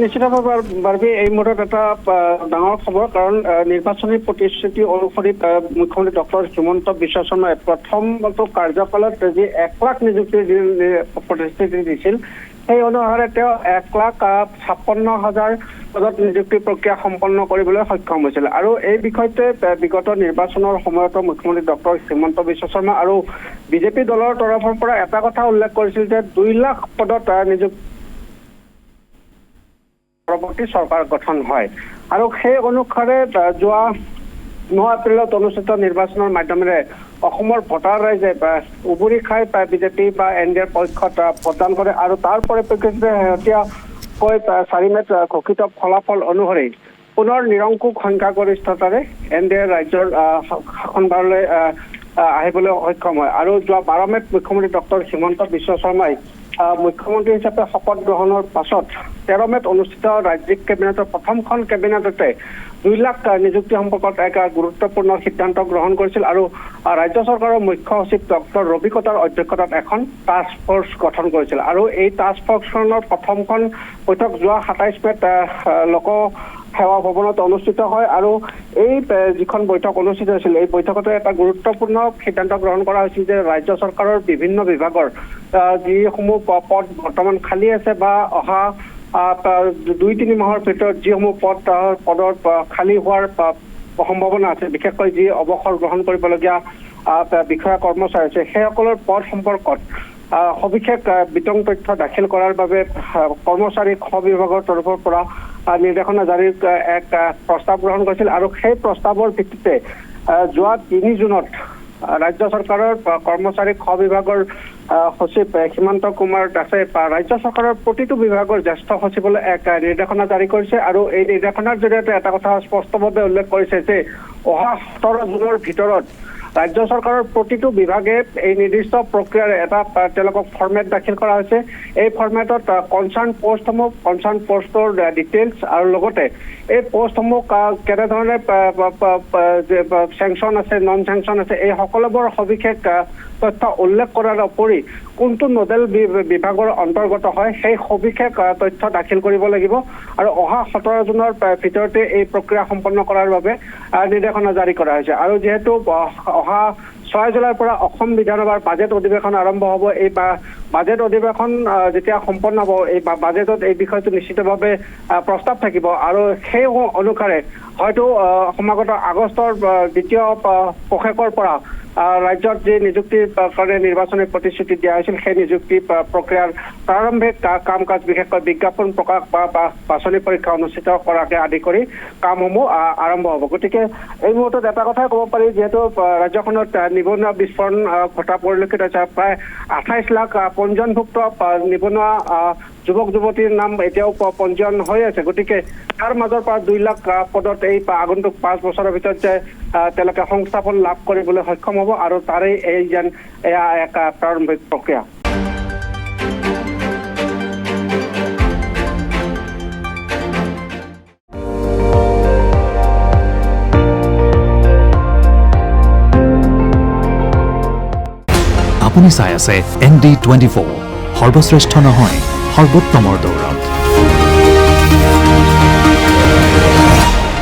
নিশ্চিতভাৱে এই মুহূৰ্তত এটা ডাঙৰ খবৰ, কাৰণ নিৰ্বাচনী প্ৰতিশ্ৰুতি অনুসৰি মুখ্যমন্ত্ৰী ডক্টৰ হিমন্ত বিশ্ব শৰ্মাই প্ৰথমটো কাৰ্যকালত যি 1 লাখ নিযুক্তিৰ প্ৰতিশ্ৰুতি দিছিল, সেই অনুসাৰে তেওঁ 1,56,000 পদত নিযুক্তি প্ৰক্ৰিয়া সম্পন্ন কৰিবলৈ সক্ষম হৈছিল। আৰু এই বিষয়টোৱে বিগত নিৰ্বাচনৰ সময়তো মুখ্যমন্ত্ৰী ডক্টৰ হিমন্ত বিশ্ব শৰ্মা আৰু বিজেপি দলৰ তৰফৰ পৰা এটা কথা উল্লেখ কৰিছিল যে 2 লাখ পদত নিযুক্তি পৰৱৰ্তী চৰকাৰ গঠন হয়। আৰু সেই অনুসাৰে যোৱা 9 এপ্ৰিলত অনুষ্ঠিত নিৰ্বাচনৰ মাধ্যমেৰে অসমৰ ভোটাৰ ৰাইজে উবুৰি খাই বিজেপি বা NDAৰ পক্ষত ভোটদান কৰে। আৰু তাৰ পৰিপ্ৰেক্ষিততে শেহতীয়াকৈ 4 মে'ত ঘোষিত ফলাফল অনুসৰি পুনৰ নিৰংকুশ সংখ্যাগৰিষ্ঠতাৰে NDA ৰাজ্যৰ শাসনভাৰলৈ আহিবলৈ সক্ষম হয়। আৰু যোৱা 12 মে'ত মুখ্যমন্ত্ৰী ডক্টৰ হিমন্ত বিশ্ব শৰ্মাই মুখ্যমন্ত্ৰী হিচাপে শপত গ্ৰহণৰ পাছত 13 মে'ত অনুষ্ঠিত ৰাজ্যিক কেবিনেটৰ প্ৰথমখন কেবিনেটতে 2 লাখ নিযুক্তি সম্পৰ্কত এক গুৰুত্বপূৰ্ণ সিদ্ধান্ত গ্ৰহণ কৰিছিল। আৰু ৰাজ্য চৰকাৰৰ মুখ্য সচিব ডক্টৰ ৰবি কটাৰ অধ্যক্ষতাত এখন টাস্ক ফ'ৰ্চ গঠন কৰিছিল। আৰু এই টাস্ক ফ'ৰ্চখনৰ প্ৰথমখন বৈঠক যোৱা 27 মে'ত লোক সেৱা ভৱনত অনুষ্ঠিত হয়। আৰু এই যিখন বৈঠক অনুষ্ঠিত হৈছিল, এই বৈঠকতে এটা গুৰুত্বপূৰ্ণ সিদ্ধান্ত গ্ৰহণ কৰা হৈছিল যে ৰাজ্য চৰকাৰৰ বিভিন্ন বিভাগৰ যিসমূহ পদ বৰ্তমান খালী আছে বা অহা 2-3 মাহৰ ভিতৰত যিসমূহ পদৰ খালী হোৱাৰ সম্ভাৱনা আছে, বিশেষকৈ যি অৱসৰ গ্ৰহণ কৰিবলগীয়া বিষয়া কৰ্মচাৰী আছে, সেইসকলৰ পদ সম্পৰ্কত সবিশেষ বিতং তথ্য দাখিল কৰাৰ বাবে কৰ্মচাৰী বিভাগৰ তৰফৰ পৰা নিৰ্দেশনা জাৰিৰ এক প্ৰস্তাৱ গ্ৰহণ কৰিছিল। আৰু সেই প্ৰস্তাৱৰ ভিত্তিতে যোৱা 3 জুনত ৰাজ্য চৰকাৰৰ কৰ্মচাৰী বিভাগৰ সচিব হিমন্ত কুমাৰ দাসে ৰাজ্য চৰকাৰৰ প্ৰতিটো বিভাগৰ জ্যেষ্ঠ সচিবলৈ এক নিৰ্দেশনা জাৰি কৰিছে। আৰু এই নিৰ্দেশনাৰ জৰিয়তে এটা কথা স্পষ্টভাৱে উল্লেখ কৰিছে যে অহা 17 জুনৰ ভিতৰত ৰাজ্য চৰকাৰৰ প্ৰতিটো বিভাগে এই নিৰ্দিষ্ট প্ৰক্ৰিয়াৰে এটা তেওঁলোকক ফৰ্মেট দাখিল কৰা হৈছে। এই ফৰ্মেটত কনচাৰ্ণ পষ্টৰ ডিটেইলছ আৰু লগতে এই পষ্টসমূহ কেনেধৰণে চেংচন আছে, নন চেংচন আছে, এই সকলোবোৰ সবিশেষ তথ্য উল্লেখ কৰাৰ উপৰি কোনটো নডেল বিভাগৰ অন্তৰ্গত হয় সেই সবিশেষ তথ্য দাখিল কৰিব লাগিব। আৰু অহা 17 জুনৰ ভিতৰতে এই প্ৰক্ৰিয়া সম্পন্ন কৰাৰ বাবে নিৰ্দেশনা জাৰি কৰা হৈছে। আৰু যিহেতু অহা 6 জুলাইৰ পৰা অসম বিধানসভাৰ বাজেট অধিৱেশন আৰম্ভ হ'ব, এই বাজেট অধিৱেশন যেতিয়া সম্পন্ন হ'ব, এই বাজেটত এই বিষয়টো নিশ্চিতভাৱে প্ৰস্তাৱ থাকিব। আৰু সেই অনুসাৰে হয়তো সমাগত আগষ্টৰ দ্বিতীয় পষেকৰ পৰা ৰাজ্যত যি নিযুক্তিৰ কাৰণে নিৰ্বাচনী প্ৰতিশ্ৰুতি দিয়া হৈছিল, সেই নিযুক্তি প্ৰক্ৰিয়াৰ প্ৰাৰম্ভিক কাম কাজ, বিশেষকৈ বিজ্ঞাপন প্ৰকাশ বা বাছনি পৰীক্ষা অনুষ্ঠিত কৰাকে আদি কৰি কামসমূহ আৰম্ভ হ'ব। গতিকে এই মুহূৰ্তত এটা কথাই ক'ব পাৰি, যিহেতু ৰাজ্যখনত নিবনুৱা বিস্ফোৰণ ঘটা পৰিলক্ষিত হৈছে। প্ৰায় 28 লাখ পঞ্জীয়নভুক্ত নিবনুৱা যুৱক যুৱতীৰ নাম এতিয়াও পঞ্জীয়ন হৈ আছে। গতিকে তাৰ মাজৰ পৰা 2 লাখ পদত এই আগন্তুক 5 বছৰৰ ভিতৰত যে তেওঁলোকে সংস্থাপন লাভ কৰিবলৈ সক্ষম হ'ব, আৰু তাৰেই এয়া এক প্ৰাৰম্ভিক প্ৰক্ৰিয়া। আপুনি চাই আছে ND24, সৰ্বশ্ৰেষ্ঠ নহয় সৰ্বোত্তমৰ দৌৰ।